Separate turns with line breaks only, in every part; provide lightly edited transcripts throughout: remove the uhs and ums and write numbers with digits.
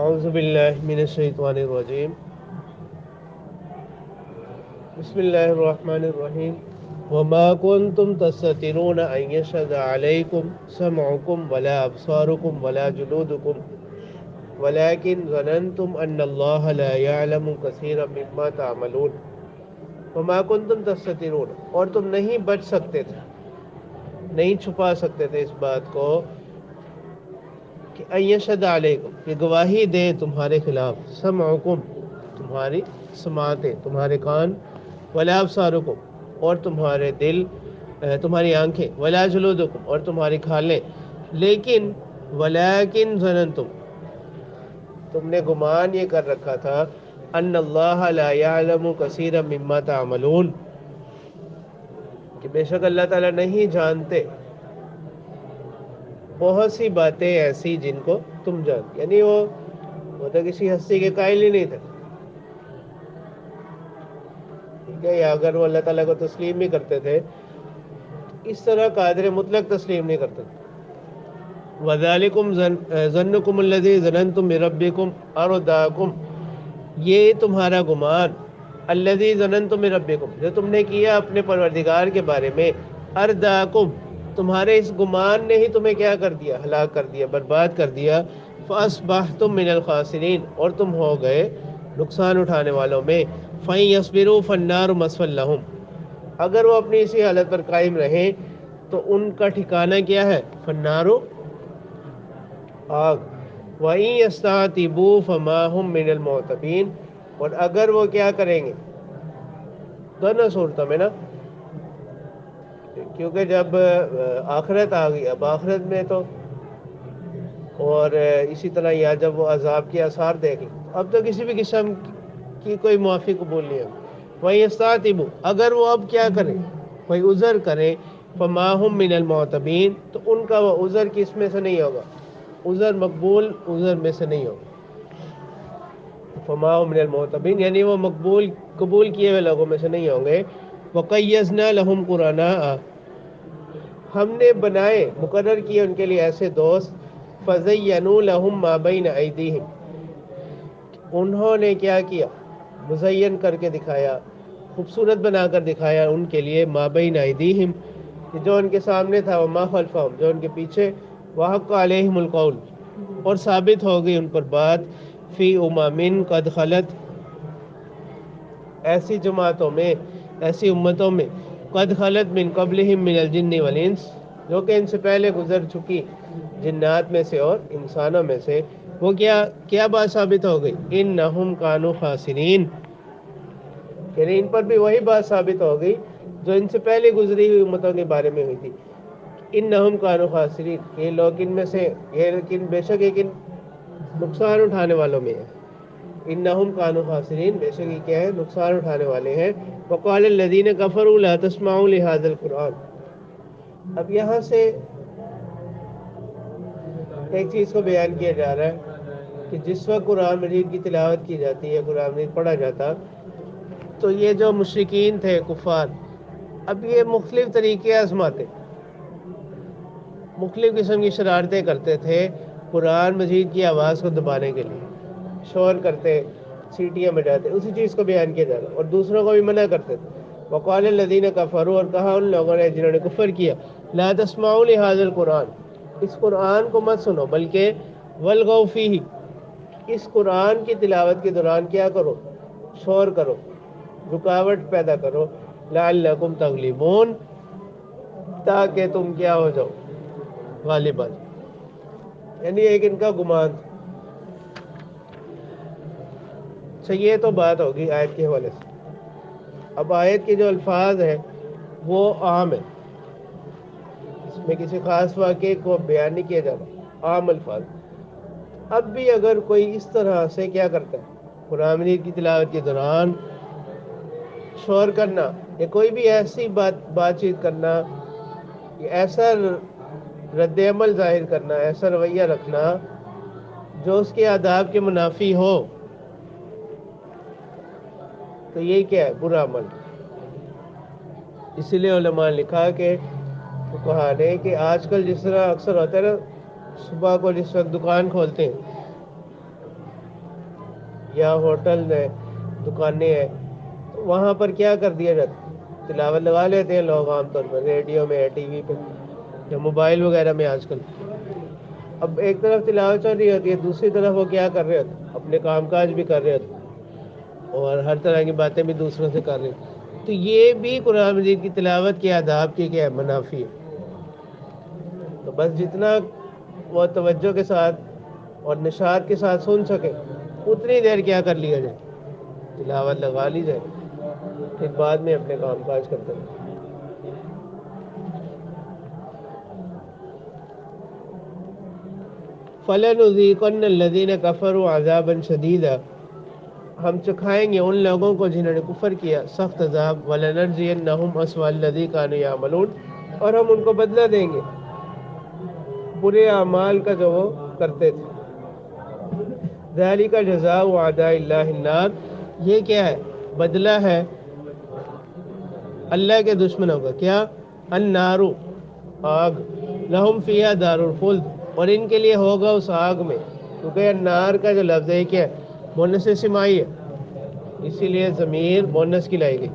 اعوذ باللہ من الشیطان الرجیم بسم اللہ الرحمن الرحیم وما كنتم تستترون ان يشهد عليكم سمعكم ولا ابصاركم ولا جلودكم ولكن ظننتم ان الله لا يعلم كثيرا مما تعملون وما كنتم تستترون، اور تم نہیں بچ سکتے تھے، نہیں چھپا سکتے تھے اس بات کو کہ ان یشهد علیکم، کہ گواہی دے تمہارے خلاف، سمعکم تمہاری سماعتیں، تمہارے کان، ولا ابصارکم اور تمہارے دل، تمہاری آنکھیں، ولا جلودکم اور تمہاری کھالیں، لیکن ولیکن ظننتم، تم نے گمان یہ کر رکھا تھا، ان اللہ لا یعلم کثیرا مما تعملون، کہ بے شک اللہ تعالیٰ نہیں جانتے بہت سی باتیں ایسی جن کو تم جانتے، یعنی وہ تو کسی ہستی کے قائل ہی نہیں تھے، ٹھیک ہے، یا اگر وہ اللہ تعالیٰ کو تسلیم بھی کرتے تھے اس طرح قادر مطلق تسلیم نہیں کرتے تھے۔ وَذَلِكُمْ ظَنُّكُمُ الَّذِي ظَنَنْتُمْ بِرَبِّكُمْ أَرْدَاكُمْ، یہ تمہارا گمان، الَّذِي ظَنَنْتُمْ بِرَبِّكُمْ جو تم نے کیا اپنے پروردگار کے بارے میں، ارداکم تمہارے اس گمان نے ہی تمہیں کیا کر دیا، ہلاک کر دیا، برباد کر دیا، فَأَصْبَحْتُم مِّنَ الْخَاسِرِينَ اور تم ہو گئے نقصان اٹھانے والوں میں، فَإِن يَصْبِرُوا فَالنَّارُ مَثْوًى لَهُمْ اگر وہ اپنی اسی حالت پر قائم رہیں تو ان کا ٹھکانہ کیا ہے، فَالنَّارُ آگ، وَإِن يَسْتَعْتِبُوا فَمَا هُم مِّنَ الْمُعْتَبِينَ اور اگر وہ کیا کریں گے، دونوں صورتوں میں نا، کیونکہ جب آخرت آ گئی، اب آخرت میں تو، اور اسی طرح یا جب وہ عذاب کے آثار دیکھ لیں، اب تو کسی بھی قسم کی کوئی معافی قبول نہیں ہوگی۔ وَإِن يَسْتَعْتِبُوا اگر وہ اب کیا کریں، کوئی عذر کرے، فَمَا هُم مِّنَ الْمُعْتَبِينَ تو ان کا وہ عذر کس میں سے نہیں ہوگا، عذر مقبول عذر میں سے نہیں ہوگا، فَمَا هُم مِّنَ الْمُعْتَبِينَ یعنی وہ مقبول قبول کیے ہوئے لوگوں میں سے نہیں ہوں گے۔ وَقَيَّزْنَا لَهُمْ قُرَنَاءَ ہم نے بنائے، مقرر کیے ان کے لیے ایسے دوست، فَزَيَّنُوا لَهُم مَّا بَيْنَ أَيْدِيهِمْ انہوں نے کیا کیا، مزین کر کے دکھایا، خوبصورت بنا کر دکھایا ان کے لیے، ما بین ایدیہم کہ جو ان کے سامنے تھا، وما خلفہم جو ان کے پیچھے، وحق علیہم القول اور ثابت ہو گئی ان پر بات، فی امم قد خلت ایسی جماعتوں میں، ایسی امتوں میں، قد خلت من قبلہم من الجن والانس جو کہ ان سے پہلے گزر چکی جنات میں سے اور انسانوں میں سے، وہ کیا بات ثابت ہو گئی، انہم کانوا خاسرین یعنی ان پر بھی وہی بات ثابت ہو گئی جو ان سے پہلے گزری ہوئی امتوں کے بارے میں ہوئی تھی، انہم کانوا خاسرین یہ لوگ ان میں سے، یہ لیکن بے شک ایک نقصان اٹھانے والوں میں ہے، انہم کانوا خاسرین بے شک یہ کیا ہے، نقصان اٹھانے والے ہیں۔ وقال الذین کفروا لا تسمعوا لهذا القرآن اب یہاں سے ایک چیز کو بیان کیا جا رہا ہے کہ جس وقت قرآن مجید کی تلاوت کی جاتی ہے، قرآن مجید پڑھا جاتا، تو یہ جو مشرکین تھے، کفار، اب یہ مختلف طریقے آزماتے، مختلف قسم کی شرارتیں کرتے تھے قرآن مجید کی آواز کو دبانے کے لیے، شور کرتے، سیٹیاں بجاتے، اسی چیز کو بیان کیا جا رہا اور دوسروں کو بھی منع کرتے تھے۔ وقال الذین کفروا اور کہا ان لوگوں نے جنہوں نے کفر کیا، لا تسمعوا لهذا القرآن اس قرآن کو مت سنو، بلکہ والغوا فیہ اس قرآن کی تلاوت کے دوران کیا کرو، شور کرو، رکاوٹ پیدا کرو، لعلکم تغلبون تاکہ تم کیا ہو جاؤ، غالب آ جاؤ، یعنی ایک ان کا گمان تھا۔ اچھا یہ تو بات ہوگی آیت کے حوالے سے۔ اب آیت کے جو الفاظ ہیں وہ عام ہیں، اس میں کسی خاص واقعے کو بیان نہیں کیا جاتا، عام الفاظ۔ اب بھی اگر کوئی اس طرح سے کیا کرتا ہے، قرآن مجید کی تلاوت کے دوران شور کرنا یا کوئی بھی ایسی بات چیت کرنا، یا ایسا رد عمل ظاہر کرنا، ایسا رویہ رکھنا جو اس کے آداب کے منافی ہو، تو یہ کیا ہے، برا عمل۔ اسی لیے علماء نے لکھا کہ کہا ہے کہ آج کل جس طرح اکثر ہوتا ہے نا، صبح کو جس وقت دکان کھولتے ہیں یا ہوٹل ہے، دکانیں ہیں، تو وہاں پر کیا کر دیا جاتا ہے؟ تلاوت لگا لیتے ہیں لوگ عام طور پر، ریڈیو میں، ٹی وی پہ یا موبائل وغیرہ میں آج کل۔ اب ایک طرف تلاوت چل رہی ہوتی ہے، دوسری طرف وہ کیا کر رہے ہوتے ہیں؟ اپنے کام کاج بھی کر رہے ہوتے ہیں اور ہر طرح کی باتیں بھی دوسروں سے کر رہے ہیں۔ تو یہ بھی قرآن مجید کی تلاوت کے آداب کی کیا ہے؟ منافی ہے۔ تو بس جتنا وہ توجہ کے ساتھ اور نشاط کے ساتھ سن سکے اتنی دیر کیا کر لیا جائے؟ تلاوت لگا لی جائے، پھر بعد میں اپنے کام کاج کرتے ہیں۔ فَلَنُذِيقَنَّ الَّذِينَ كَفَرُوا عَذَابًا شَدِيدًا، ہم چکھائیں گے ان لوگوں کو جنہوں نے کفر کیا سخت عذاب، وَلَنَجْزِيَنَّهُمْ أَسْوَأَ الَّذِي كَانُوا يَعْمَلُونَ، اور ہم ان کو بدلہ دیں گے برے اعمال کا جو وہ کرتے تھے۔ ذَلِكَ جَزَاءُ أَعْدَاءِ اللَّهِ النَّارِ، یہ کیا ہے؟ بدلہ ہے اللہ کے دشمنوں کا، کیا؟ النار، آگ، لہم فیہا دار الخلد، اور ان کے لیے ہوگا اس آگ میں، کیونکہ النار کا جو لفظ ہے کیا ہے؟ مونس سمائی ہے، اسی لیے ضمیر مونس کی لائی گئی۔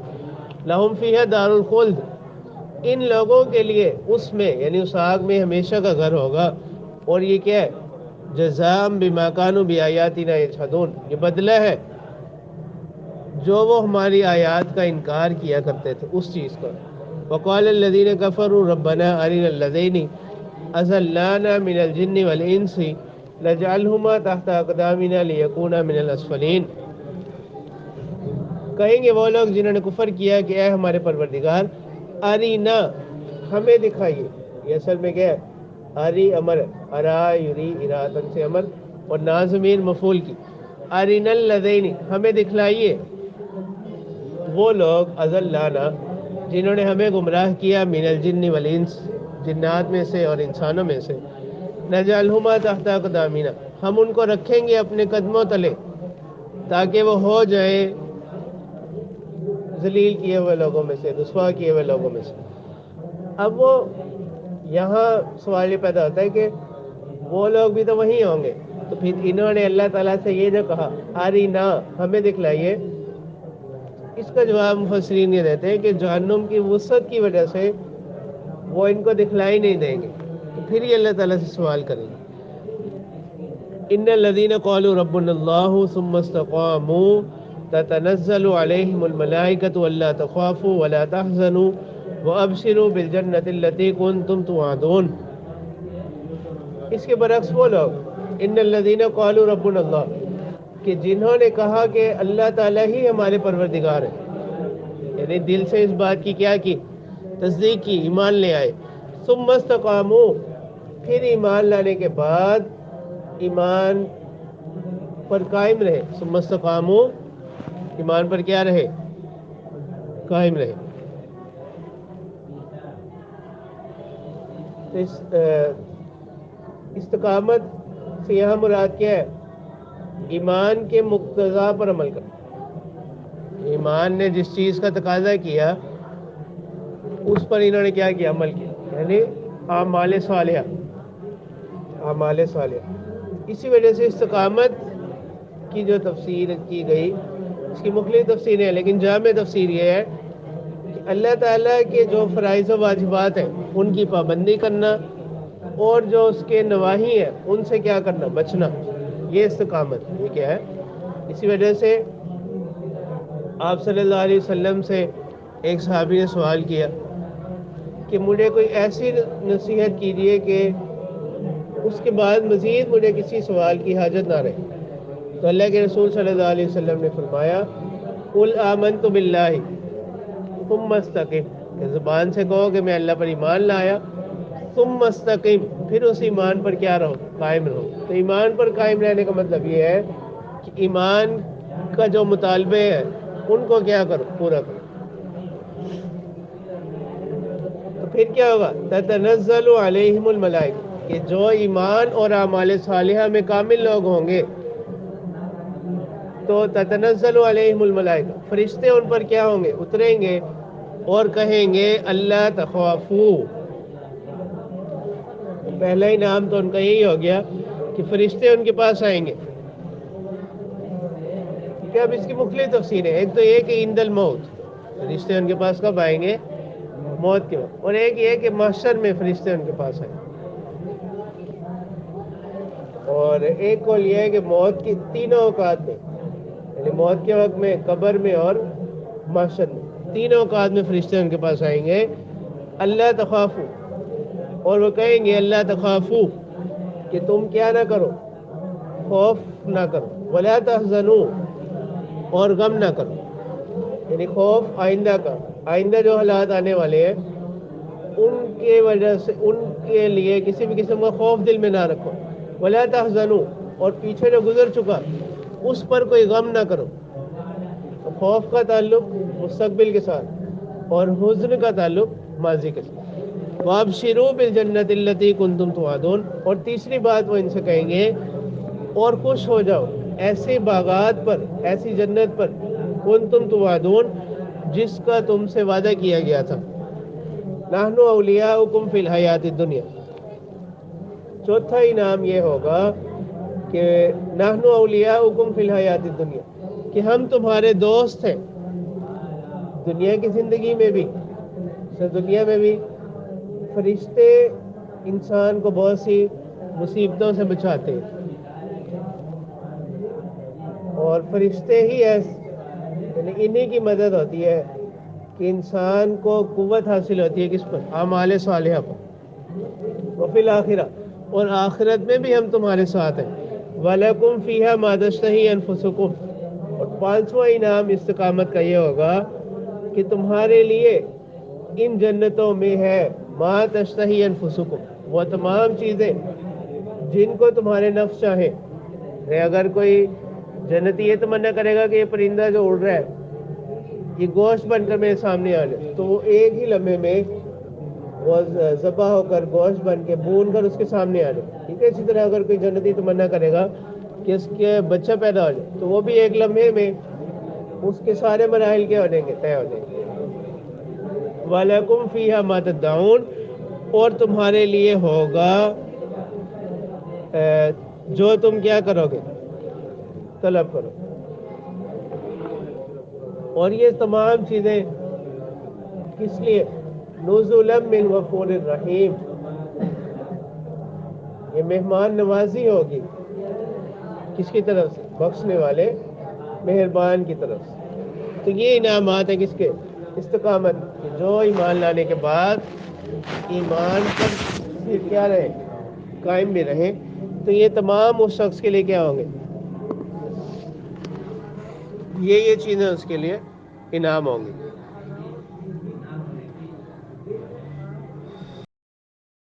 لہم فیہا دار الخلد، ان لوگوں کے لیے اس میں یعنی اس آگ میں ہمیشہ کا گھر ہوگا، اور یہ کیا ہے؟ جزاء بما کانوا بآیاتنا یجحدون، یہ بدلہ ہے جو وہ ہماری آیات کا انکار کیا کرتے تھے اس چیز کا۔ وقال الذین کفروا ربنا ارنا الذین اضلانا من الجن والانس نجعلهما تحت اقدامنا لیکونا من الاسفلین، کہیں گے وہ لوگ جنہوں نے کفر کیا کہ اے ہمارے پروردگار ارینا، ہمیں دکھائیے۔ یہ اصل میں کیا ہے؟ اری امر، ارا یری اراتن سے امر، اور نازمین مفعول کی، ارنا الذین، ہمیں دکھلائیے وہ لوگ اضلانا جنہوں نے ہمیں گمراہ کیا، من الجن والانس، جنات میں سے اور انسانوں میں سے، نجعلہما تحت اقدامنا، ہم ان کو رکھیں گے اپنے قدموں تلے تاکہ وہ ہو جائیں ذلیل کیے ہوئے لوگوں میں سے، رسوا کیے ہوئے لوگوں میں سے۔ اب وہ یہاں سوال یہ پیدا ہوتا ہے کہ وہ لوگ بھی تو وہیں ہوں گے، تو پھر انہوں نے اللہ تعالیٰ سے یہ جو کہا ارینا، ہمیں دکھلائیے، اس کا جواب مفسرین یہ دیتے ہیں کہ جہنم کی وسعت کی وجہ سے وہ ان کو دکھلائی نہیں دیں گے، تو پھر یہ اللہ تعالیٰ سے سوال کریں گے۔ ان الذين قالوا ربنا الله ثم استقاموا تتنزل عليهم الملائكة الا تخافوا ولا تحزنوا وابشروا بالجنة التي كنتم توعدون، اس کے برعکس وہ لوگ ان الذين قالوا ربنا الله، کہ جنہوں نے کہا کہ اللہ تعالیٰ ہی ہمارے پروردگار ہے، یعنی دل سے اس بات کی کیا کی؟ تصدیق کی، ایمان لے آئے۔ ثم استقاموا، پھر ایمان لانے کے بعد ایمان پر قائم رہے، ثم استقاموا، ایمان پر کیا رہے؟ قائم رہے۔ تو استقامت سے یہاں مراد کیا ہے؟ ایمان کے مقتضا پر عمل کرنا، ایمان نے جس چیز کا تقاضا کیا اس پر انہوں نے کیا کیا؟ عمل کیا، یعنی اعمال صالحہ، اعمال صالحہ۔ اسی وجہ سے استقامت کی جو تفسیر کی گئی، اس کی مختلف تفسیریں ہیں، لیکن جامع تفسیر یہ ہے کہ اللہ تعالیٰ کے جو فرائض و واجبات ہیں ان کی پابندی کرنا، اور جو اس کے نواہی ہیں ان سے کیا کرنا؟ بچنا، یہ استقامت۔ یہ کیا ہے؟ اسی وجہ سے آپ صلی اللہ علیہ وسلم سے ایک صحابی نے سوال کیا کہ مجھے کوئی ایسی نصیحت کیجیے کہ اس کے بعد مزید مجھے کسی سوال کی حاجت نہ رہے، تو اللہ کے رسول صلی اللہ علیہ وسلم نے فرمایا قل آمنت باللہ ثم استقم، کہ زبان سے کہو کہ میں اللہ پر ایمان لایا، ثم استقم، پھر اس ایمان پر کیا رہو؟ قائم رہو۔ تو ایمان پر قائم رہنے کا مطلب یہ ہے کہ ایمان کا جو مطالبے ہیں ان کو کیا کرو؟ پورا کرو۔ تو پھر کیا ہوگا؟ تتنزل علیہم الملائکہ، کہ جو ایمان اور اعمال صالحہ میں کامل لوگ ہوں گے تو تتنزل علیہم الملائکہ، فرشتے ان پر کیا ہوں گے؟ اتریں گے اور کہیں گے اللہ تخافو، پہلا ہی نام تو ان کا یہی ہو گیا کہ فرشتے ان کے پاس آئیں گے کہ اب اس کی مختلف تفسیریں، ایک تو یہ کہ عند الموت، فرشتے ان کے پاس کب آئیں گے؟ موت کے وقت، اور ایک یہ کہ محشر میں فرشتے ان کے پاس آئیں گے، اور ایک قول یہ ہے کہ موت کی تینوں اوقات میں، یعنی موت کے وقت میں، قبر میں اور محشر میں، تینوں اوقات میں فرشتے ان کے پاس آئیں گے. اللہ تخافو، اور وہ کہیں گے اللہ تخافو کہ تم کیا نہ کرو، خوف نہ کرو، ولا تحزنوا، اور غم نہ کرو، یعنی خوف آئندہ کا، آئندہ جو حالات آنے والے ہیں ان کے وجہ سے، ان کے لیے کسی بھی قسم کا خوف دل میں نہ رکھو. ولا تحزنوا، اور پیچھے جو گزر چکا اس پر کوئی غم نہ کرو. تو خوف کا تعلق مستقبل کے ساتھ اور حزن کا تعلق ماضی کے ساتھ. وابشروا بالجنۃ التي كنتم توعدون، اور تیسری بات وہ ان سے کہیں گے اور خوش ہو جاؤ ایسے باغات پر، ایسی جنت پر، کنتم توعدون، جس کا تم سے وعدہ کیا گیا تھا. نحن اولیاؤکم فی الحیات الدنیا. چوتھا انعام یہ ہوگا کہ نحن اولیاؤکم فی الحیات الدنیا، کہ ہم تمہارے دوست ہیں دنیا کی زندگی میں بھی، دنیا میں بھی. فرشتے انسان کو بہت سی مصیبتوں سے بچاتے ہیں، اور فرشتے ہی یعنی انہی کی مدد ہوتی ہے کہ انسان کو قوت حاصل ہوتی ہے کس پر؟ اعمال صالحہ پر. وفی الآخرہ، اور آخرت میں بھی ہم تمہارے ساتھ ہیں. وَلَكُمْ فِيهَا مَا تَشْتَهِي أَنفُسُكُمْ، اور پانچواں انعام استقامت کا یہ ہوگا کہ تمہارے لیے ان جنتوں میں ہے ما تشتہی انفسکم، وہ تمام چیزیں جن کو تمہارے نفس چاہیں. اگر کوئی جنتی یہ تمنا کرے گا کہ یہ پرندہ جو اڑ رہا ہے یہ گوشت بن کر میرے سامنے آ جائے، تو وہ ایک ہی لمحے میں وہ ذبح ہو کر گوشت بن کے بھون کر اس کے سامنے آ جائے. ٹھیک ہے، اسی طرح اگر کوئی جنتی تمنا کرے گا کہ اس کے بچہ پیدا ہو جائے، تو وہ بھی ایک لمحے میں اس کے سارے مراحل کے ہو جائیں گے، طے ہو جائیں گے. وَلَكُمْ فِيهَا مَا تَدَّعُونَ، اور تمہارے لیے ہوگا جو تم کیا کرو گے، طلب کرو. اور یہ تمام چیزیں کس لیے؟ نزلا من غفور الرحیم، یہ مہمان نوازی ہوگی کس کی طرف سے؟ بخشنے والے مہربان کی طرف سے. تو یہ انعامات ہیں کس کے؟ استقامت، کہ جو ایمان لانے کے بعد ایمان پر پھر کیا رہے؟ قائم بھی رہیں. تو یہ تمام اس شخص کے لیے کیا ہوں گے؟ یہ چیزیں اس کے لیے انعام ہوں گی.